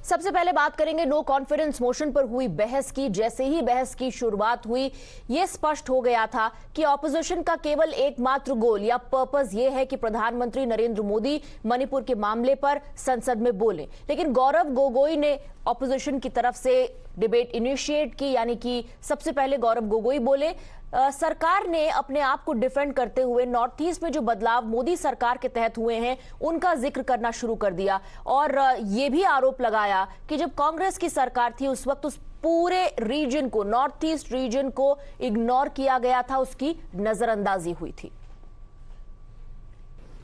सबसे पहले बात करेंगे नो कॉन्फिडेंस मोशन पर हुई बहस की। जैसे ही बहस की शुरुआत हुई, यह स्पष्ट हो गया था कि ऑपोजिशन का केवल एकमात्र गोल या पर्पस यह है कि प्रधानमंत्री नरेंद्र मोदी मणिपुर के मामले पर संसद में बोलें। लेकिन गौरव गोगोई ने ऑपोजिशन की तरफ से डिबेट इनिशिएट की, यानी कि सबसे पहले गौरव गोगोई बोले। सरकार ने अपने आप को डिफेंड करते हुए नॉर्थ ईस्ट में जो बदलाव मोदी सरकार के तहत हुए हैं उनका जिक्र करना शुरू कर दिया और यह भी आरोप लगाया कि जब कांग्रेस की सरकार थी उस वक्त उस पूरे रीजन को, नॉर्थ ईस्ट रीजन को इग्नोर किया गया था, उसकी नजरअंदाजी हुई थी।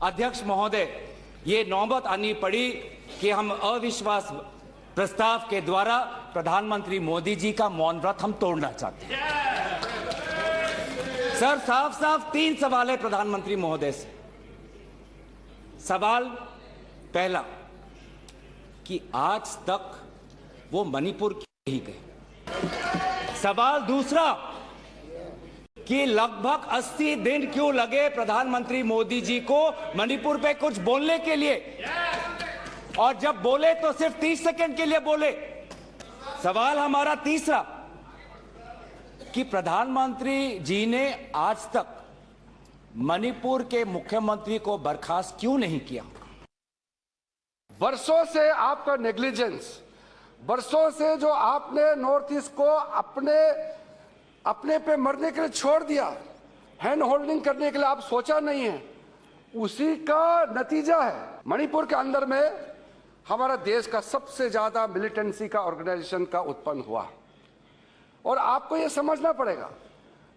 अध्यक्ष महोदय, ये नौबत आनी पड़ी कि हम अविश्वास प्रस्ताव के द्वारा प्रधानमंत्री मोदी जी का मौन व्रत हम तोड़ना चाहते हैं। सर, साफ साफ 3 सवाल है प्रधानमंत्री महोदय से। सवाल पहला कि आज तक वो मणिपुर क्यों नहीं गए। सवाल दूसरा कि लगभग 80 दिन क्यों लगे प्रधानमंत्री मोदी जी को मणिपुर पे कुछ बोलने के लिए, और जब बोले तो सिर्फ 30 सेकंड के लिए बोले। सवाल हमारा तीसरा कि प्रधानमंत्री जी ने आज तक मणिपुर के मुख्यमंत्री को बर्खास्त क्यों नहीं किया। वर्षों से आपका नेग्लिजेंस, वर्षों से जो आपने नॉर्थ ईस्ट को अपने पे मरने के लिए छोड़ दिया, हैंड होल्डिंग करने के लिए आप सोचा नहीं है, उसी का नतीजा है। मणिपुर के अंदर में हमारा देश का सबसे ज्यादा मिलिटेंसी का ऑर्गेनाइजेशन का उत्पन्न हुआ, और आपको यह समझना पड़ेगा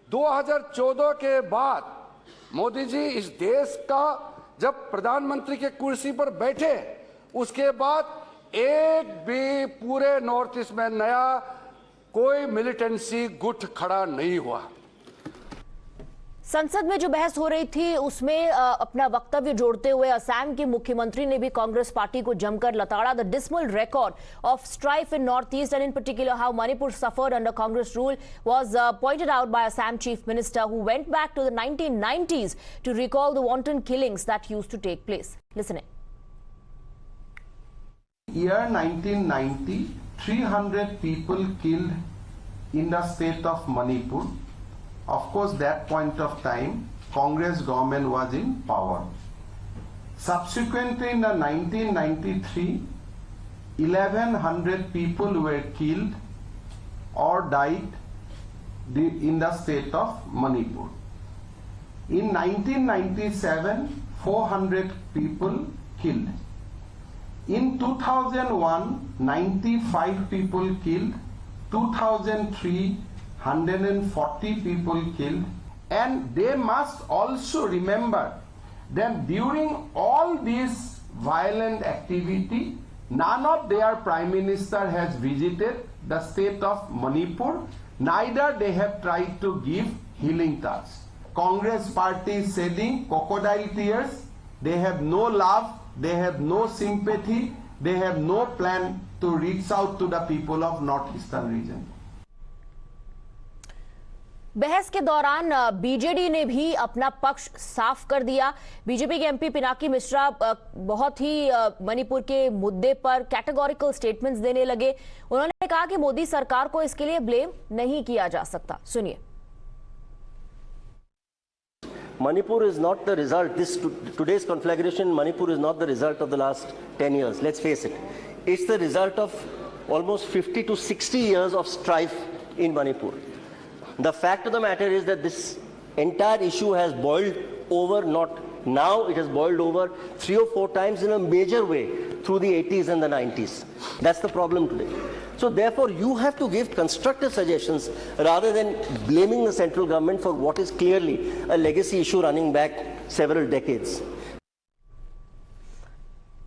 2014 के बाद मोदी जी इस देश का जब प्रधानमंत्री के कुर्सी पर बैठे, उसके बाद एक भी पूरे नॉर्थ ईस्ट में नया कोई मिलिटेंसी गुट खड़ा नहीं हुआ। संसद में जो बहस हो रही थी उसमें अपना वक्तव्य जोड़ते हुए असम के मुख्यमंत्री ने भी कांग्रेस पार्टी को जमकर लताड़ा। The dismal record of strife in northeast and in particular how Manipur suffered under Congress rule was pointed out by Assam Chief Minister, who went back to the 1990s to recall the wanton killings that used to take place. Listen in. Year 1990, 300 people killed in the state of Manipur. Of course, that point of time, Congress government was in power. Subsequently, in the 1993, 1100 people were killed or died in the state of Manipur. In 1997, 400 people killed. In 2001, 95 people killed. 2003, 140 people killed. And they must also remember that during all this violent activity, none of their prime minister has visited the state of Manipur, neither they have tried to give healing touch. Congress party is shedding crocodile tears. They have no love, they have no sympathy, they have no plan to reach out to the people of northeastern region. बहस के दौरान BJD ने भी अपना पक्ष साफ कर दिया। बीजेपी के एमपी पिनाकी मिश्रा बहुत ही मणिपुर के मुद्दे पर कैटेगोरिकल स्टेटमेंट्स देने लगे। उन्होंने कहा कि मोदी सरकार को इसके लिए ब्लेम नहीं किया जा सकता। सुनिए। Manipur is not the result, today's conflagration in Manipur is not the result of the last 10 years, let's face it. It's the result of almost 50 to 60 years of strife in Manipur. The fact of the matter is that this entire issue has boiled over, not now, it has boiled over 3 or 4 times in a major way through the 80s and the 90s. That's the problem today. So therefore, you have to give constructive suggestions rather than blaming the central government for what is clearly a legacy issue running back several decades.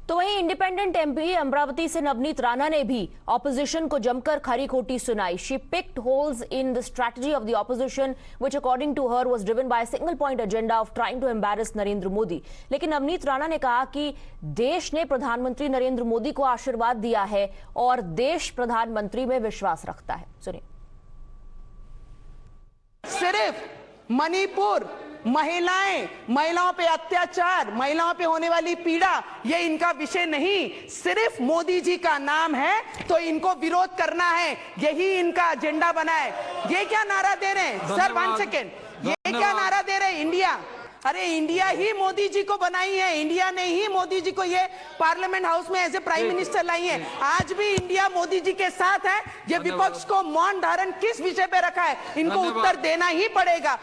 तो वहीं independent MP Amravati से नवनीत राणा ने भी opposition को जमकर खरी खोटी सुनाई। She picked holes in the strategy of the opposition which according to her was driven by a single point agenda of trying to embarrass Narendra Modi. लेकिन नवनीत राणा ने कहा कि देश ने प्रधानमंत्री नरेंद्र मोदी को आशीर्वाद दिया है और देश प्रधानमंत्री में विश्वास रखता है। सुनिए। सिर्फ मणिपुर महिलाओं पे अत्याचार, महिलाओं पे होने वाली पीड़ा, ये इनका विषय नहीं। सिर्फ मोदी जी का नाम है तो इनको विरोध करना है, यही इनका एजेंडा बना है। ये क्या नारा दे रहे हैं सर? 1 सेकेंड, ये क्या नारा दे रहे हैं? इंडिया, अरे इंडिया ही मोदी जी को बनाई है, इंडिया ने ही मोदी जी को ये पार्लियामेंट हाउस में ऐसे प्राइम मिनिस्टर लाई है। आज भी इंडिया मोदी जी के साथ है। ये विपक्ष को मौन धारण किस विषय पे रखा है, इनको उत्तर देना ही पड़ेगा।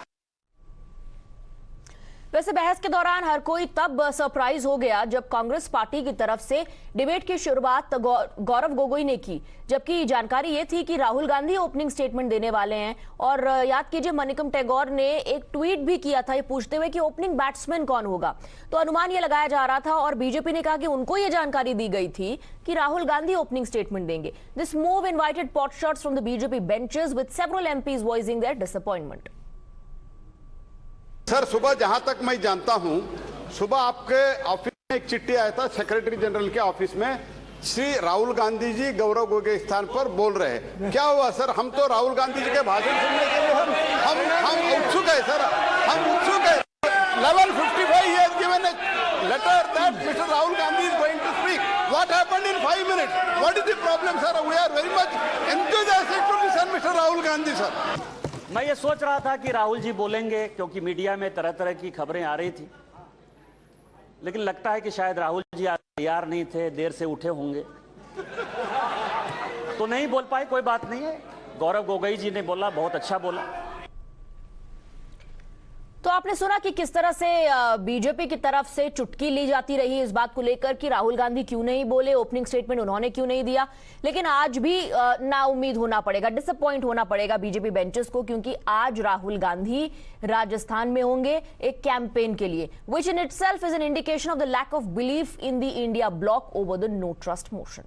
वैसे बहस के दौरान हर कोई तब सरप्राइज हो गया जब कांग्रेस पार्टी की तरफ से डिबेट की शुरुआत गौरव गोगोई ने की, जबकि जानकारी ये थी कि राहुल गांधी ओपनिंग स्टेटमेंट देने वाले हैं। और याद कीजिए, मनिकम टैगोर ने एक ट्वीट भी किया था ये पूछते हुए कि ओपनिंग बैट्समैन कौन होगा। तो अनुमान ये लगाया जा रहा था और बीजेपी ने कहा कि उनको ये जानकारी दी गई थी कि राहुल गांधी ओपनिंग स्टेटमेंट देंगे। This move invited pot shots from the BJP benches with several MPs voicing their disappointment. Sir, सुबह जहां तक मैं जानता हूं, सुबह आपके ऑफिस में एक चिट्ठी आया था सेक्रेटरी जनरल के ऑफिस में, श्री राहुल गांधी जी गौरव गोगोई स्थान पर बोल रहे हैं। क्या हुआ सर? हम तो राहुल गांधी जी के भाषण सुनने के लिए हम उत्सुक है सर, हम उत्सुक है। Level 55 he has given a letter that Mr. Rahul Gandhi is going to speak. What happened in 5 minutes? What is the problem, sir? We are very much enthusiastic to listen Mr. Rahul Gandhi, sir. मैं ये सोच रहा था कि राहुल जी बोलेंगे, क्योंकि media में तरह तरह की खबरें आ रही थी, लेकिन लगता है कि शायद राहुल जी तैयार नहीं थे, देर से उठे होंगे तो नहीं बोल पाए। कोई बात नहीं है, गौरव गोगोई जी ने बोला, बहुत अच्छा बोला। तो आपने सुना कि किस तरह से बीजेपी की तरफ से चुटकी ली जाती रही इस बात को लेकर कि राहुल गांधी क्यों नहीं बोले, ओपनिंग स्टेटमेंट उन्होंने क्यों नहीं दिया। लेकिन आज भी ना उम्मीद होना पड़ेगा, डिसअपॉइंट होना पड़ेगा बीजेपी बेंचेस को, क्योंकि आज राहुल गांधी राजस्थान में होंगे एक कैंपेन के लिए, which in itself is an indication of the lack of belief in the India bloc over the no trust motion.